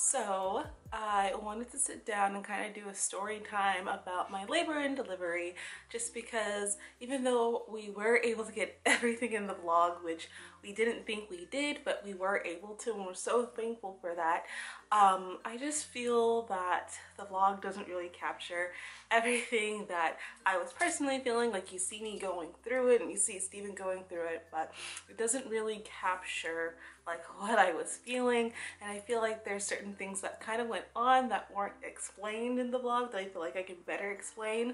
So I wanted to sit down and kind of do a story time about my labor and delivery, just because even though we were able to get everything in the vlog, which we didn't think we did, but we were able to, and we're so thankful for that. I just feel that the vlog doesn't really capture everything that I was personally feeling. Like, you see me going through it and you see Steven going through it, but it doesn't really capture like what I was feeling. And I feel like there's certain things that kind of went on that weren't explained in the vlog that I feel like I can better explain.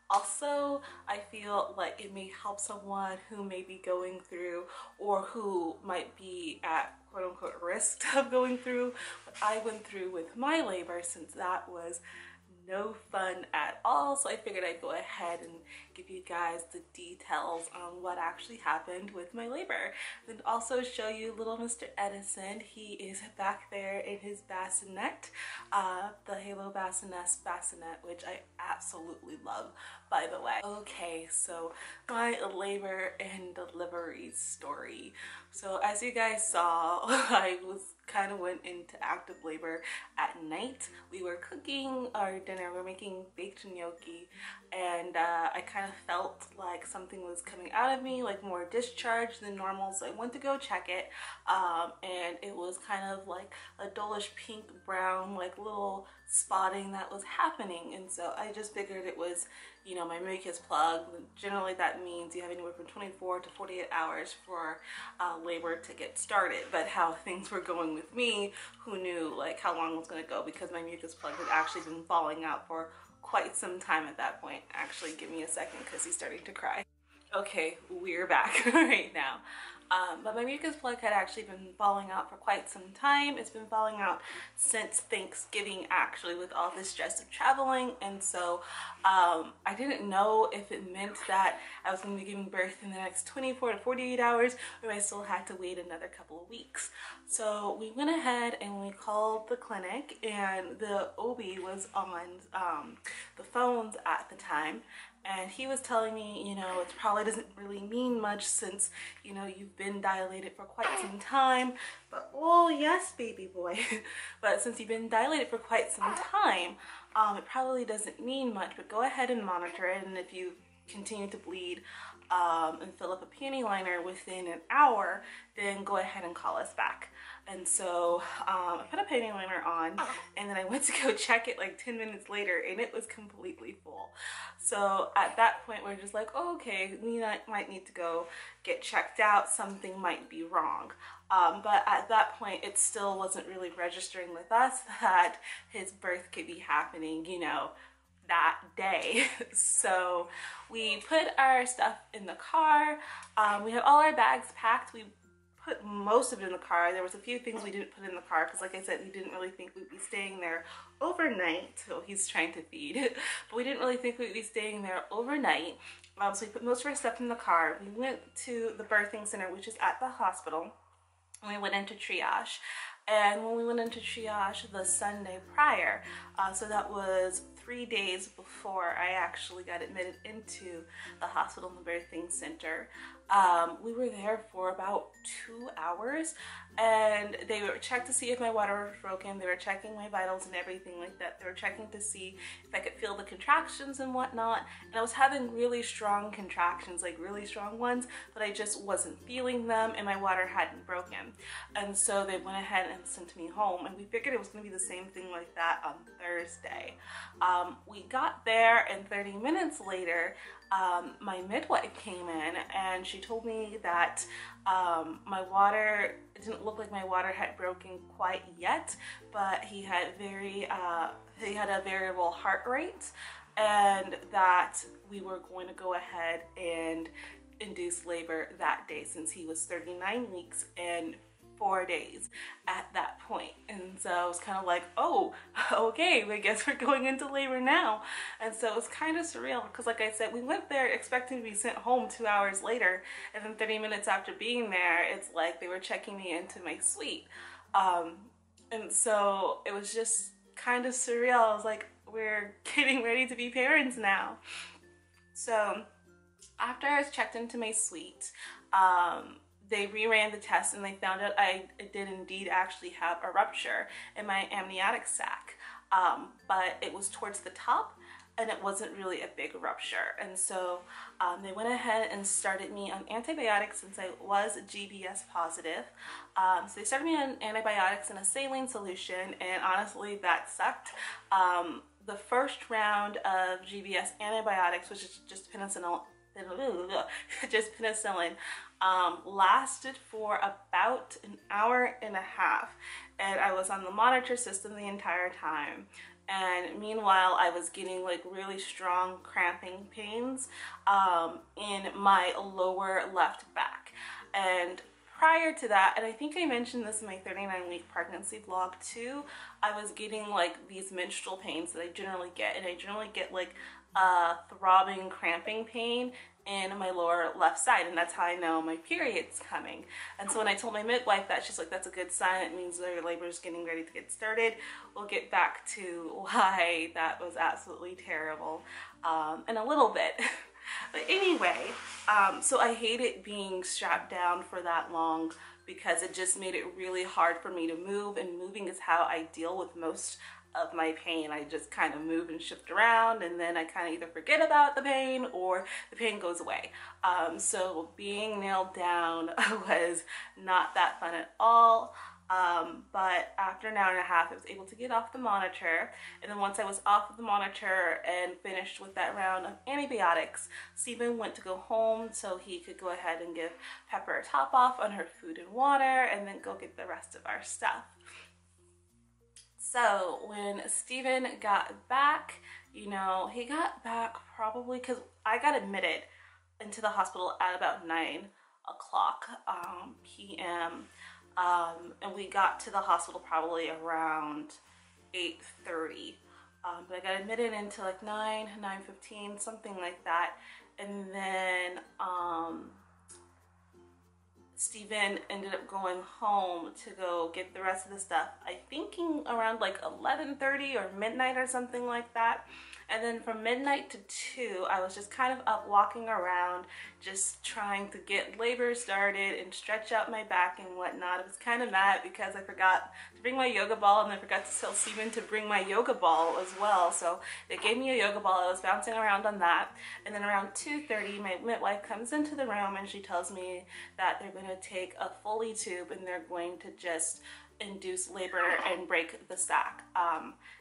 Also, I feel like it may help someone who may be going through, or who might be at quote-unquote risk of going through what I went through with my labor, since that was no fun at all. So I figured I'd go ahead and give you guys the details on what actually happened with my labor, and also show you little Mr. Edison. He is back there in his bassinet, the Halo bassinet, which I absolutely love, by the way. Okay, so my labor and delivery story. So as you guys saw, I kind of went into active labor at night. We were cooking our dinner. We're making baked gnocchi, and I kind of felt like something was coming out of me, like more discharge than normal. So I went to go check it, and it was kind of like a dullish pink brown, like little spotting that was happening. And so I just figured it was, you know, my mucus plug. Generally that means you have anywhere from 24 to 48 hours for labor to get started. But how things were going with me, who knew like how long it was going to go, because my mucus plug had actually been falling out for quite some time at that point. Actually, give me a second because he's starting to cry. Okay, we're back right now. But my mucus plug had actually been falling out for quite some time. It's been falling out since Thanksgiving, actually, with all this stress of traveling. And so I didn't know if it meant that I was going to be giving birth in the next 24 to 48 hours, or I still had to wait another couple of weeks. So we went ahead and we called the clinic, and the OB was on the phones at the time. And he was telling me, you know, it probably doesn't really mean much since, you know, you've been dilated for quite some time. But, oh yes, baby boy. But since you've been dilated for quite some time, it probably doesn't mean much. But go ahead and monitor it. And if you continue to bleed and fill up a panty liner within an hour, then go ahead and call us back. And so I put a panty liner on, and then I went to go check it like 10 minutes later, and it was completely full. So at that point, we're just like, oh, okay, we might need to go get checked out. Something might be wrong. But at that point, it still wasn't really registering with us that his birth could be happening, you know, that day. So we put our stuff in the car. We had all our bags packed. We put most of it in the car. There was a few things we didn't put in the car because, like I said, we didn't really think we'd be staying there overnight. So he's trying to feed, but we didn't really think we'd be staying there overnight. So we put most of our stuff in the car. We went to the birthing center, which is at the hospital, and we went into triage. And when we went into triage the Sunday prior, so that was 3 days before I actually got admitted into the hospital in the birthing center, we were there for about 2 hours, and they were checked to see if my water was broken. They were checking my vitals and everything like that. They were checking to see if I could feel the contractions and whatnot. And I was having really strong contractions, like really strong ones, but I just wasn't feeling them, and my water hadn't broken. And so they went ahead and sent me home, and we figured it was going to be the same thing like that on Thursday. We got there, and 30 minutes later, my midwife came in, and she told me that my water, it didn't look like my water had broken quite yet, but he had a variable heart rate, and that we were going to go ahead and induce labor that day, since he was 39 weeks and 4 days at that point. And so I was kind of like, oh, okay, I guess we're going into labor now. And so it was kind of surreal because, like I said, we went there expecting to be sent home 2 hours later, and then 30 minutes after being there, it's like they were checking me into my suite. And so it was just kind of surreal. I was like, we're getting ready to be parents now. So after I was checked into my suite, they reran the test and they found out I did indeed actually have a rupture in my amniotic sac, but it was towards the top and it wasn't really a big rupture. And so they went ahead and started me on antibiotics since I was GBS positive. So they started me on antibiotics and a saline solution, and honestly that sucked. The first round of GBS antibiotics, which is just penicillin, lasted for about an hour and a half, and I was on the monitor system the entire time. And meanwhile, I was getting like really strong cramping pains in my lower left back. And prior to that, and I think I mentioned this in my 39-week pregnancy vlog too, I was getting like these menstrual pains that I generally get, and I generally get like a throbbing cramping pain in my lower left side, and that's how I know my period's coming. And so when I told my midwife that, she's like, that's a good sign, it means that your labor is getting ready to get started. We'll get back to why that was absolutely terrible in a little bit. But anyway, so I hated being strapped down for that long because it just made it really hard for me to move, and moving is how I deal with most of my pain. I just kind of move and shift around, and then I kind of either forget about the pain or the pain goes away. So being nailed down was not that fun at all. But after an hour and a half, I was able to get off the monitor. And then once I was off of the monitor and finished with that round of antibiotics, Stephen went to go home so he could go ahead and give Pepper a top off on her food and water, and then go get the rest of our stuff. So when Stephen got back, you know, he got back probably, because I got admitted into the hospital at about 9 o'clock p.m. And we got to the hospital probably around 8:30. But I got admitted into like 9:15, something like that. And then Stephen ended up going home to go get the rest of the stuff, I thinking around like 11:30 or midnight or something like that. And then from midnight to 2, I was just kind of up walking around, just trying to get labor started and stretch out my back and whatnot. I was kind of mad because I forgot to bring my yoga ball, and I forgot to tell Stephen to bring my yoga ball as well. So they gave me a yoga ball. I was bouncing around on that. And then around 2:30, my midwife comes into the room and she tells me that they're going to take a Foley tube and they're going to just induce labor and break the sac,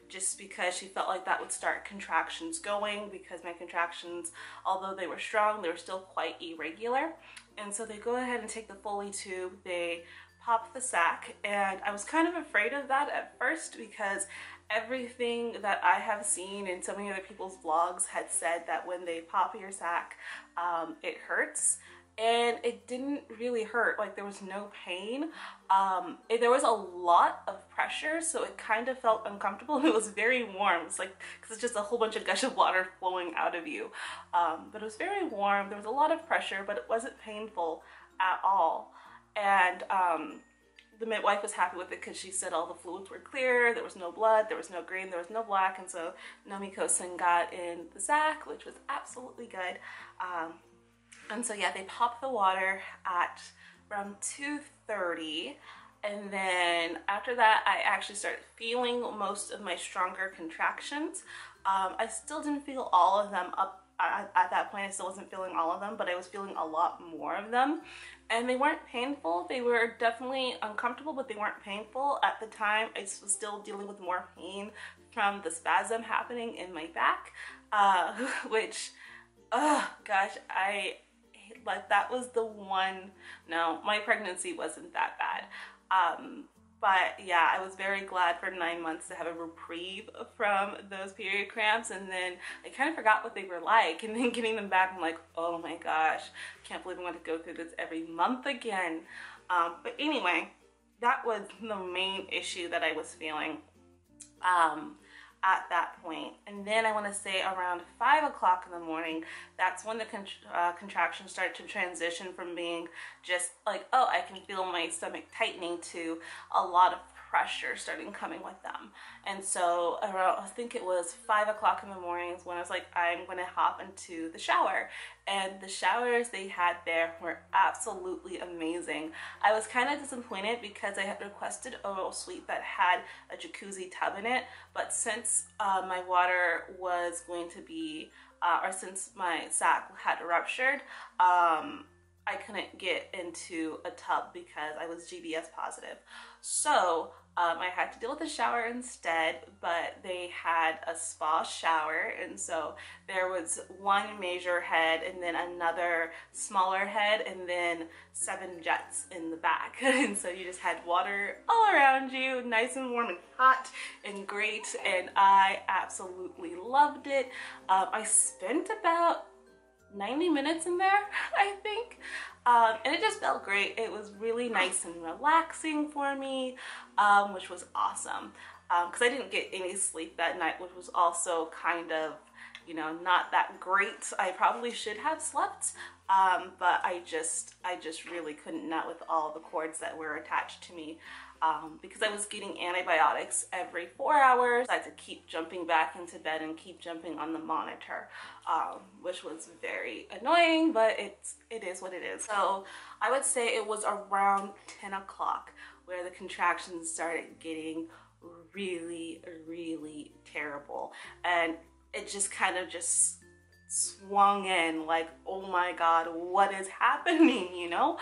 just because she felt like that would start contractions going, because my contractions, although they were strong, they were still quite irregular. And so they go ahead and take the Foley tube, they pop the sac, and I was kind of afraid of that at first because everything that I have seen in so many other people's vlogs had said that when they pop your sac, it hurts. And it didn't really hurt. Like, there was no pain. There was a lot of pressure, so it kind of felt uncomfortable. It was very warm. It's like, because it's just a whole bunch of gush of water flowing out of you. But it was very warm. There was a lot of pressure, but it wasn't painful at all. And the midwife was happy with it because she said all the fluids were clear, there was no blood, there was no green, there was no black, and so no mucosa got in the sac, which was absolutely good. And so yeah, they popped the water at around 2:30, and then after that I actually started feeling most of my stronger contractions. I still didn't feel all of them up at that point. I still wasn't feeling all of them, but I was feeling a lot more of them, and they weren't painful. They were definitely uncomfortable, but they weren't painful. At the time, I was still dealing with more pain from the spasm happening in my back, which, oh gosh, like that was the one. No, my pregnancy wasn't that bad. But yeah, I was very glad for 9 months to have a reprieve from those period cramps, and then I kind of forgot what they were like, and then getting them back, I'm like, oh my gosh, can't believe I'm going to go through this every month again. But anyway, that was the main issue that I was feeling at that point. And then I want to say around 5 o'clock in the morning, that's when the contractions started to transition from being just like, oh, I can feel my stomach tightening, to a lot of pressure starting coming with them. And so around, I think it was 5 o'clock in the mornings when I was like, I'm going to hop into the shower. And the showers they had there were absolutely amazing. I was kind of disappointed because I had requested a suite that had a jacuzzi tub in it, but since my water was going to be, or since my sac had ruptured, I couldn't get into a tub because I was GBS positive. So I had to deal with a shower instead, but they had a spa shower, and so there was one major head and then another smaller head and then 7 jets in the back. And so you just had water all around you, nice and warm and hot and great, and I absolutely loved it. I spent about 90 minutes in there, I think, and it just felt great. It was really nice and relaxing for me, which was awesome, because I didn't get any sleep that night, which was also kind of, you know, not that great. I probably should have slept, but I just really couldn't, not with all the cords that were attached to me. Because I was getting antibiotics every 4 hours. I had to keep jumping back into bed and keep jumping on the monitor, which was very annoying, but it is what it is. So I would say it was around 10 o'clock where the contractions started getting really, really terrible. And it just kind of just swung in like, oh my God, what is happening, you know?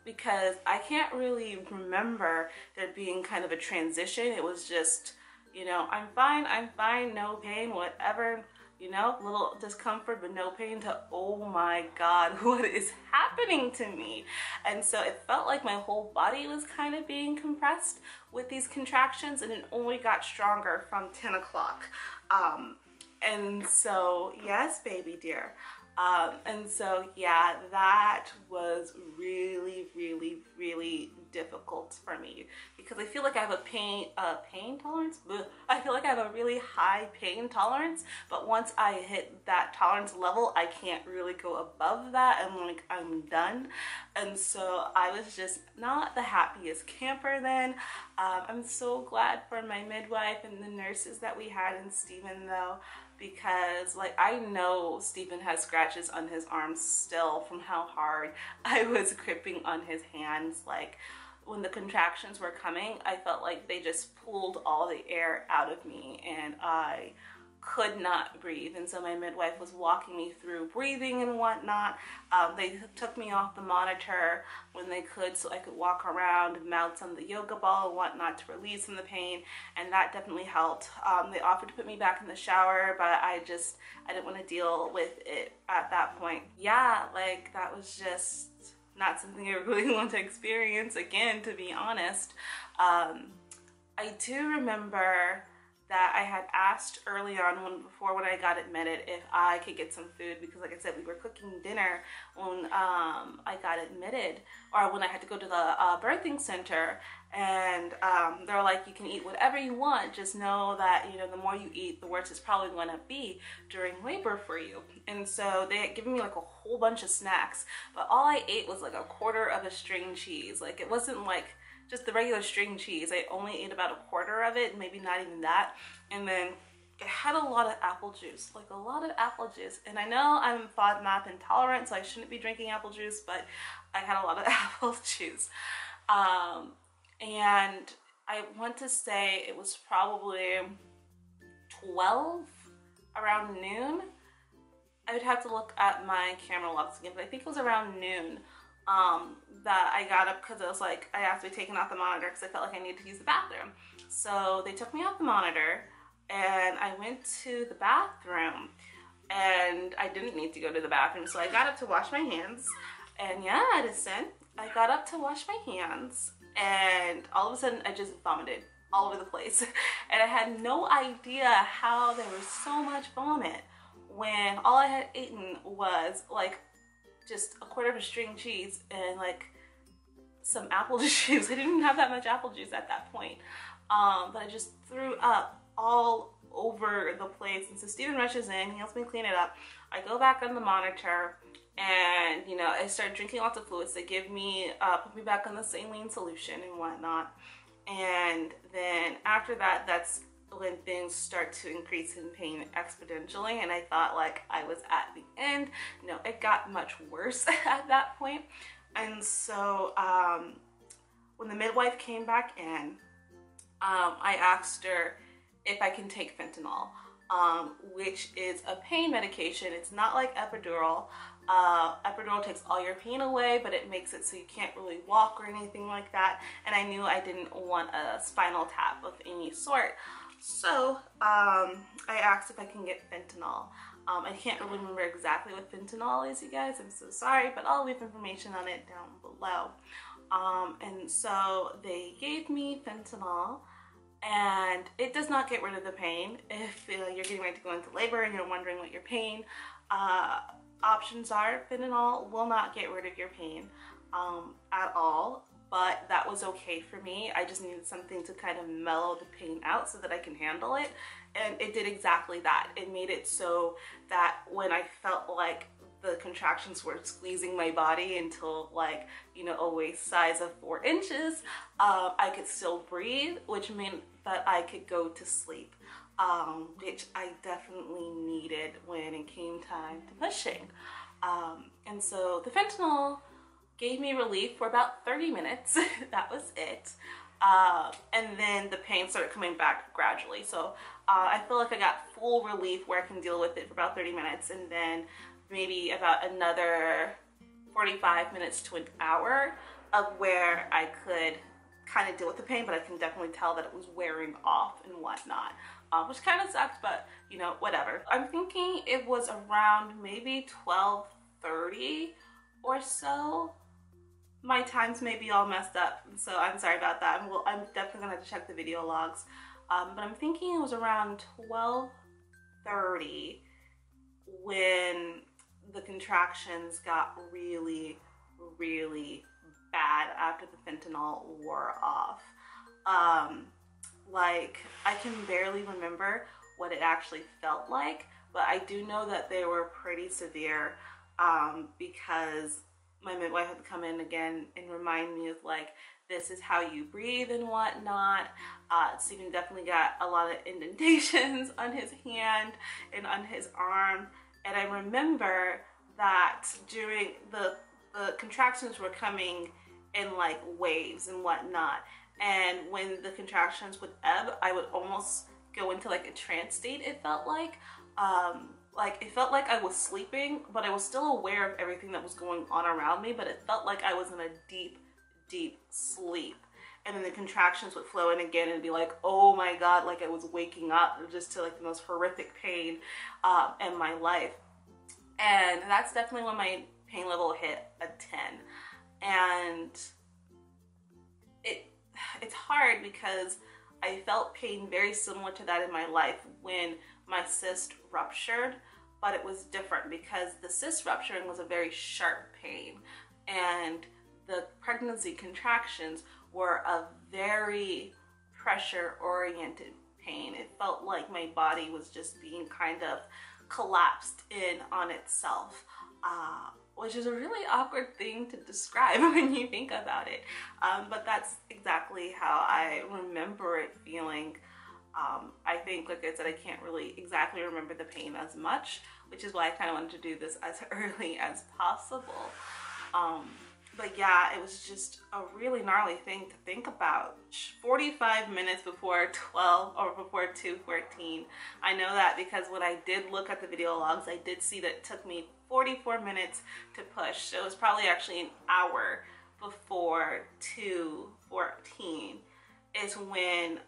Because I can't really remember there being kind of a transition. It was just, you know, I'm fine, no pain, whatever, you know, little discomfort but no pain, to oh my God, what is happening to me? And so it felt like my whole body was kind of being compressed with these contractions, and it only got stronger from 10 o'clock. And so, yes, baby dear. And so, yeah, that was really, really, really difficult for me because I feel like I have a pain tolerance. I feel like I have a really high pain tolerance, but once I hit that tolerance level, I can't really go above that, and like I'm done. And so I was just not the happiest camper then. I'm so glad for my midwife and the nurses that we had in Stephen though, because like I know Stephen has scratches on his arms still from how hard I was gripping on his hands. Like when the contractions were coming, I felt like they just pulled all the air out of me and I could not breathe. And so my midwife was walking me through breathing and whatnot. They took me off the monitor when they could so I could walk around and mount on the yoga ball and whatnot to relieve some of the pain, and that definitely helped. They offered to put me back in the shower, but I didn't want to deal with it at that point. Yeah, like that was just not something I really want to experience again, to be honest. I do remember that I had asked early on before when I got admitted if I could get some food, because like I said, we were cooking dinner when I got admitted, or when I had to go to the birthing center, and they're like, you can eat whatever you want, just know that, you know, the more you eat, the worse it's probably going to be during labor for you. And so they had given me like a whole bunch of snacks, but all I ate was like a quarter of a string cheese. Like it wasn't like just the regular string cheese. I only ate about a quarter of it, maybe not even that. And then it had a lot of apple juice, like a lot of apple juice. And I know I'm FODMAP intolerant, so I shouldn't be drinking apple juice, but I had a lot of apple juice. And I want to say it was probably 12, around noon. I would have to look at my camera logs again, but I think it was around noon that I got up, because it was like I had to be taken off the monitor because I felt like I needed to use the bathroom. So they took me off the monitor and I went to the bathroom, and I didn't need to go to the bathroom, so I got up to wash my hands. And yeah, Edison, I got up to wash my hands and all of a sudden I just vomited all over the place. And I had no idea how there was so much vomit when all I had eaten was like just a quarter of a string cheese and like some apple juice. I didn't even have that much apple juice at that point. But I just threw up all over the place. And so Stephen rushes in, he helps me clean it up. I go back on the monitor and, you know, I start drinking lots of fluids. They give me, put me back on the saline solution and whatnot. And then after that, that's when things start to increase in pain exponentially, and I thought like I was at the end. No, it got much worse at that point. And so when the midwife came back in, I asked her if I can take fentanyl, which is a pain medication. It's not like epidural. Epidural takes all your pain away, but it makes it so you can't really walk or anything like that. And I knew I didn't want a spinal tap of any sort. So I asked if I can get fentanyl. I can't really remember exactly what fentanyl is, you guys. I'm so sorry, but I'll leave information on it down below. And so they gave me fentanyl, and it does not get rid of the pain. If you're getting ready to go into labor and you're wondering what your pain options are, fentanyl will not get rid of your pain at all. But that was okay for me. I just needed something to kind of mellow the pain out so that I can handle it. And it did exactly that. It made it so that when I felt like the contractions were squeezing my body until, like, you know, a waist size of 4 inches, I could still breathe, which meant that I could go to sleep, which I definitely needed when it came time to pushing. And so the fentanyl gave me relief for about 30 minutes. That was it. And then the pain started coming back gradually. So I feel like I got full relief where I can deal with it for about 30 minutes, and then maybe about another 45 minutes to an hour of where I could kind of deal with the pain, but I can definitely tell that it was wearing off and whatnot, which kind of sucked, but you know, whatever. I'm thinking it was around maybe 12:30 or so. My times may be all messed up, so I'm sorry about that. I'm definitely gonna have to check the video logs, but I'm thinking it was around 12:30 when the contractions got really, really bad after the fentanyl wore off. Like, I can barely remember what it actually felt like, but I do know that they were pretty severe, because my midwife had to come in again and remind me of, like, this is how you breathe and whatnot. Steven definitely got a lot of indentations on his hand and on his arm. And I remember that during the contractions were coming in like waves and whatnot. And when the contractions would ebb, I would almost go into like a trance state, it felt like. It felt like I was sleeping, but I was still aware of everything that was going on around me, but it felt like I was in a deep, deep sleep. And then the contractions would flow in again and be like, oh my God, like I was waking up just to like the most horrific pain in my life. And that's definitely when my pain level hit a 10. And it's hard because I felt pain very similar to that in my life when my cyst ruptured, but it was different because the cyst rupturing was a very sharp pain, and the pregnancy contractions were a very pressure-oriented pain. It felt like my body was just being kind of collapsed in on itself, which is a really awkward thing to describe when you think about it. But that's exactly how I remember it feeling. I think, like I said, I can't really exactly remember the pain as much, which is why I kind of wanted to do this as early as possible. But yeah, it was just a really gnarly thing to think about. 45 minutes before 12 or before 2:14. I know that because when I did look at the video logs, I did see that it took me 44 minutes to push. So it was probably actually an hour before 2:14 is when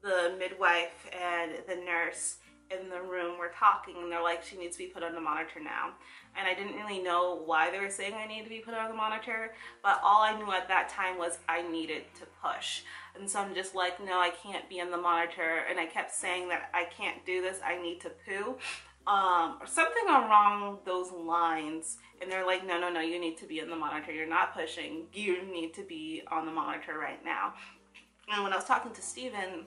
the midwife and the nurse in the room were talking, and they're like, she needs to be put on the monitor now. And I didn't really know why they were saying I needed to be put on the monitor, but all I knew at that time was I needed to push. And so I'm just like, no, I can't be on the monitor. And I kept saying that I can't do this, I need to poo, or something along those lines. And they're like, no, you need to be on the monitor. You're not pushing, you need to be on the monitor right now. And when I was talking to Steven,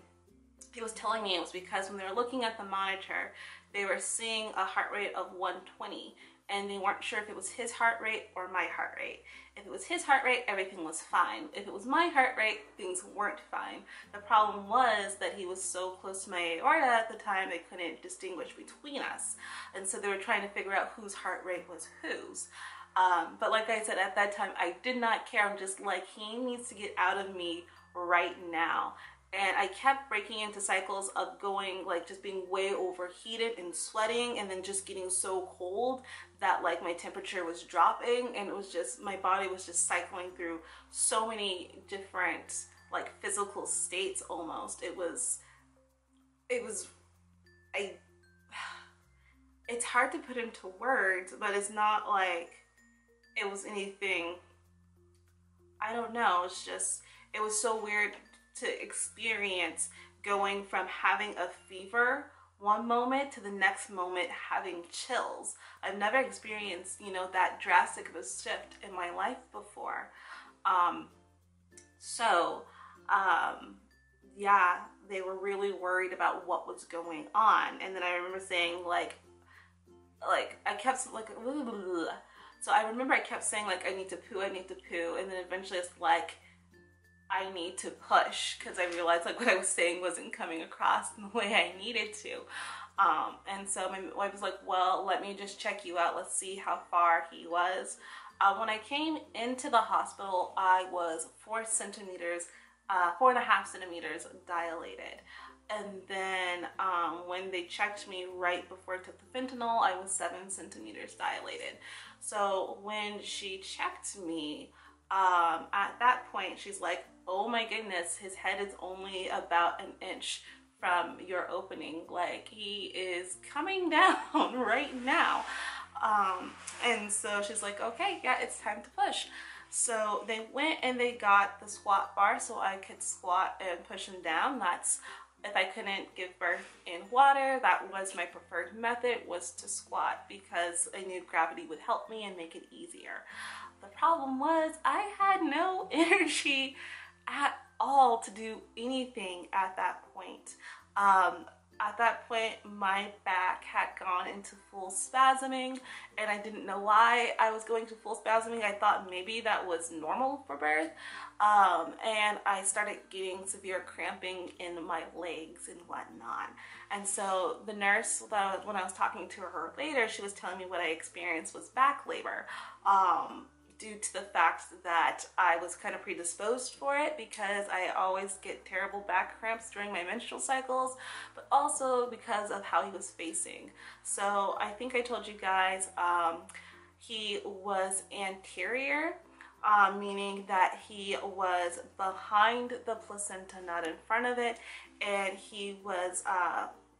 he was telling me it was because when they were looking at the monitor, they were seeing a heart rate of 120, and they weren't sure if it was his heart rate or my heart rate. If it was his heart rate, everything was fine. If it was my heart rate, things weren't fine. The problem was that he was so close to my aorta at the time, they couldn't distinguish between us. And so they were trying to figure out whose heart rate was whose. But like I said, at that time, I did not care. I'm just like, he needs to get out of me right now. And I kept breaking into cycles of going, like, just being way overheated and sweating, and then just getting so cold that like my temperature was dropping, and it was just, my body was just cycling through so many different like physical states almost. I it's hard to put into words, but it's not like it was anything, I don't know, it's just, it was so weird to experience going from having a fever one moment to the next moment having chills. I've never experienced, you know, that drastic of a shift in my life before. Yeah, they were really worried about what was going on. And then I remember saying like I kept like, so I remember I kept saying like, I need to poo, and then eventually it's like, I need to push, because I realized like what I was saying wasn't coming across in the way I needed to. And so my wife was like, well, let me just check you out. Let's see how far he was. When I came into the hospital, I was 4.5 centimeters dilated. And then when they checked me right before I took the fentanyl, I was 7 centimeters dilated. So when she checked me, at that point, she's like, oh my goodness, his head is only about an inch from your opening. Like, he is coming down right now. And so she's like, okay, yeah, it's time to push. So they went and they got the squat bar so I could squat and push him down. That's, if I couldn't give birth in water, that was my preferred method, was to squat, because I knew gravity would help me and make it easier. The problem was I had no energy at all to do anything at that point. At that point, my back had gone into full spasming, and I didn't know why I was going to full spasming. I thought maybe that was normal for birth. And I started getting severe cramping in my legs and whatnot. And so the nurse, when I was talking to her later, she was telling me what I experienced was back labor. Due to the fact that I was kind of predisposed for it, because I always get terrible back cramps during my menstrual cycles, but also because of how he was facing. So I think I told you guys he was anterior, meaning that he was behind the placenta, not in front of it, and he was,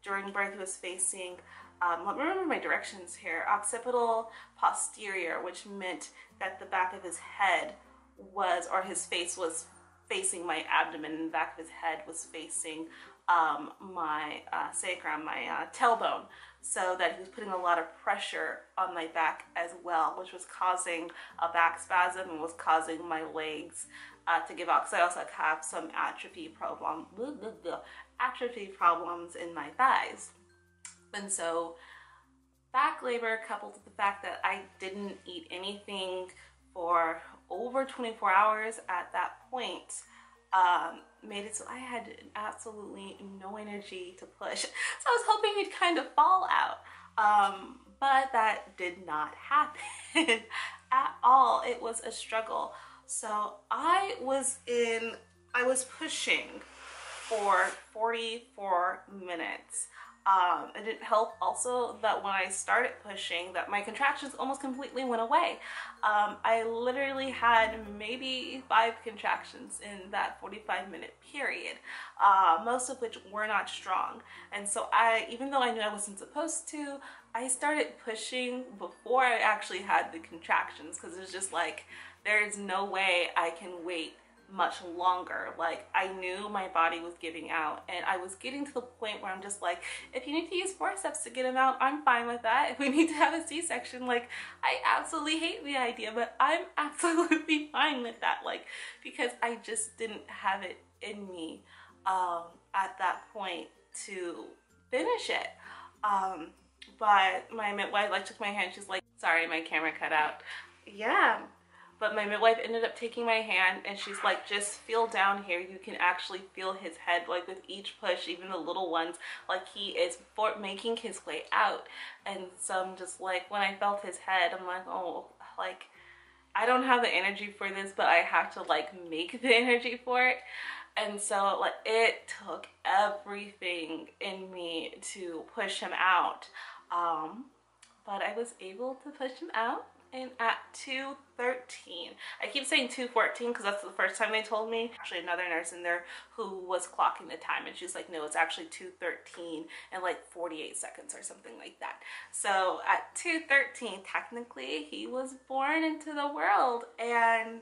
during birth, he was facing, let me remember my directions here, occipital posterior, which meant that the back of his head was, or his face was facing my abdomen, and the back of his head was facing my sacrum, my tailbone, so that he was putting a lot of pressure on my back as well, which was causing a back spasm and was causing my legs to give out, because I also have some atrophy problems in my thighs. And so back labor, coupled with the fact that I didn't eat anything for over 24 hours at that point, made it so I had absolutely no energy to push. So I was hoping it'd kind of fall out, but that did not happen at all. It was a struggle. So I was pushing for 44 minutes. It didn't help also that when I started pushing, that my contractions almost completely went away. I literally had maybe 5 contractions in that 45-minute period, most of which were not strong. And so even though I knew I wasn't supposed to, I started pushing before I actually had the contractions, because it was just like, there's no way I can wait much longer. Like, I knew my body was giving out, and I was getting to the point where I'm just like, if you need to use forceps to get him out, I'm fine with that. If we need to have a C-section, like, I absolutely hate the idea, but I'm absolutely fine with that, like, because I just didn't have it in me at that point to finish it. But my midwife like took my hand, she's like, sorry, my camera cut out. Yeah. But my midwife ended up taking my hand, and she's like, just feel down here. You can actually feel his head, like with each push, even the little ones, like he is making his way out. And so I'm just like, when I felt his head, I'm like, oh, like, I don't have the energy for this, but I have to like make the energy for it. And so like it took everything in me to push him out. But I was able to push him out, and at 2:13, I keep saying 2:14 because that's the first time they told me. Actually, another nurse in there who was clocking the time, and she's like, no, it's actually 2:13 and like 48 seconds or something like that. So at 2:13, technically, he was born into the world, and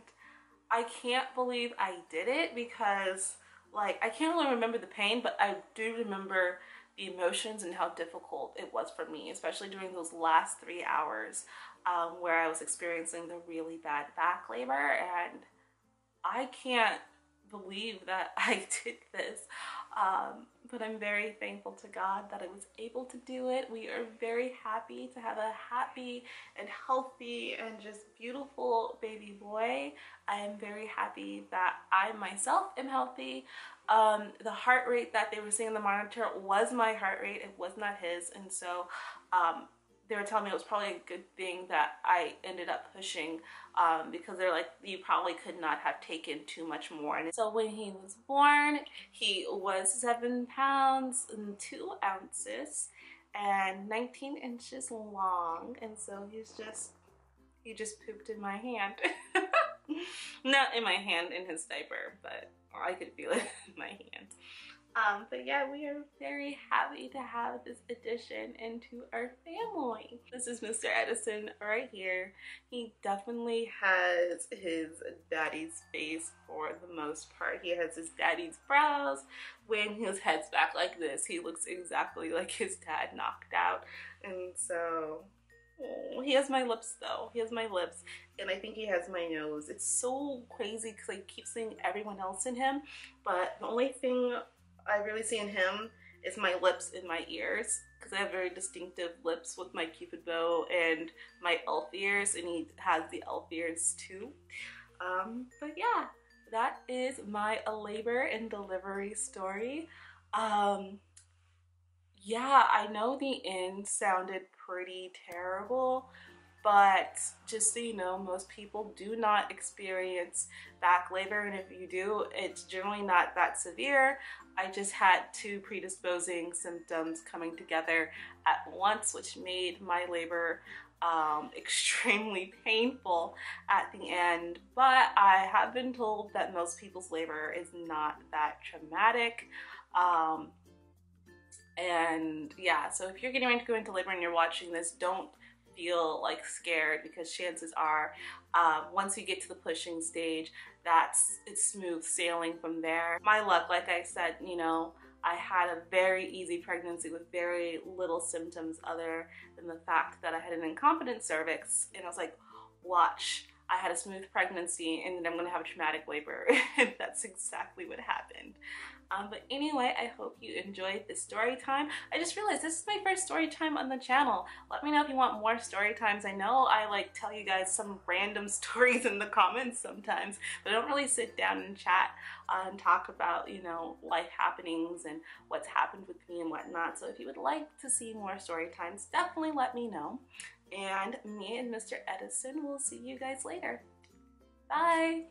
I can't believe I did it because, like, I can't really remember the pain, but I do remember the emotions and how difficult it was for me, especially during those last 3 hours where I was experiencing the really bad back labor. And I can't believe that I did this. But I'm very thankful to God that I was able to do it. We are very happy to have a happy and healthy and just beautiful baby boy. I am very happy that I myself am healthy. The heart rate that they were seeing in the monitor was my heart rate. It was not his. And so they were telling me it was probably a good thing that I ended up pushing because they're like, you probably could not have taken too much more. And so when he was born, he was 7 pounds and 2 ounces and 19 inches long. And so he just pooped in my hand. Not in my hand, in his diaper, but I could feel it in my hand. But yeah, we are very happy to have this addition into our family. This is Mr. Edison right here. He definitely has his daddy's face for the most part. He has his daddy's brows. When his head's back like this, he looks exactly like his dad knocked out. And so, oh, he has my lips though. He has my lips, and I think he has my nose. It's so crazy because I keep seeing everyone else in him, but the only thing I really see in him is my lips and my ears, because I have very distinctive lips with my cupid bow and my elf ears, and he has the elf ears too. But yeah, that is my labor and delivery story. Yeah, I know the end sounded pretty terrible, but just so you know, most people do not experience back labor, and if you do, it's generally not that severe. I just had 2 predisposing symptoms coming together at once, which made my labor extremely painful at the end. But I have been told that most people's labor is not that traumatic. And yeah, so if you're getting ready to go into labor and you're watching this, don't feel like scared, because chances are once you get to the pushing stage, it's smooth sailing from there. My luck, like I said, you know, I had a very easy pregnancy with very little symptoms other than the fact that I had an incompetent cervix, and I was like, watch, I had a smooth pregnancy and then I'm gonna have a traumatic labor. And that's exactly what happened. But anyway, I hope you enjoyed this story time. I just realized this is my first story time on the channel. Let me know if you want more story times. I know I like tell you guys some random stories in the comments sometimes, but I don't really sit down and chat and talk about, you know, life happenings and what's happened with me and whatnot. So if you would like to see more story times, definitely let me know. And me and Mr. Edison will see you guys later. Bye!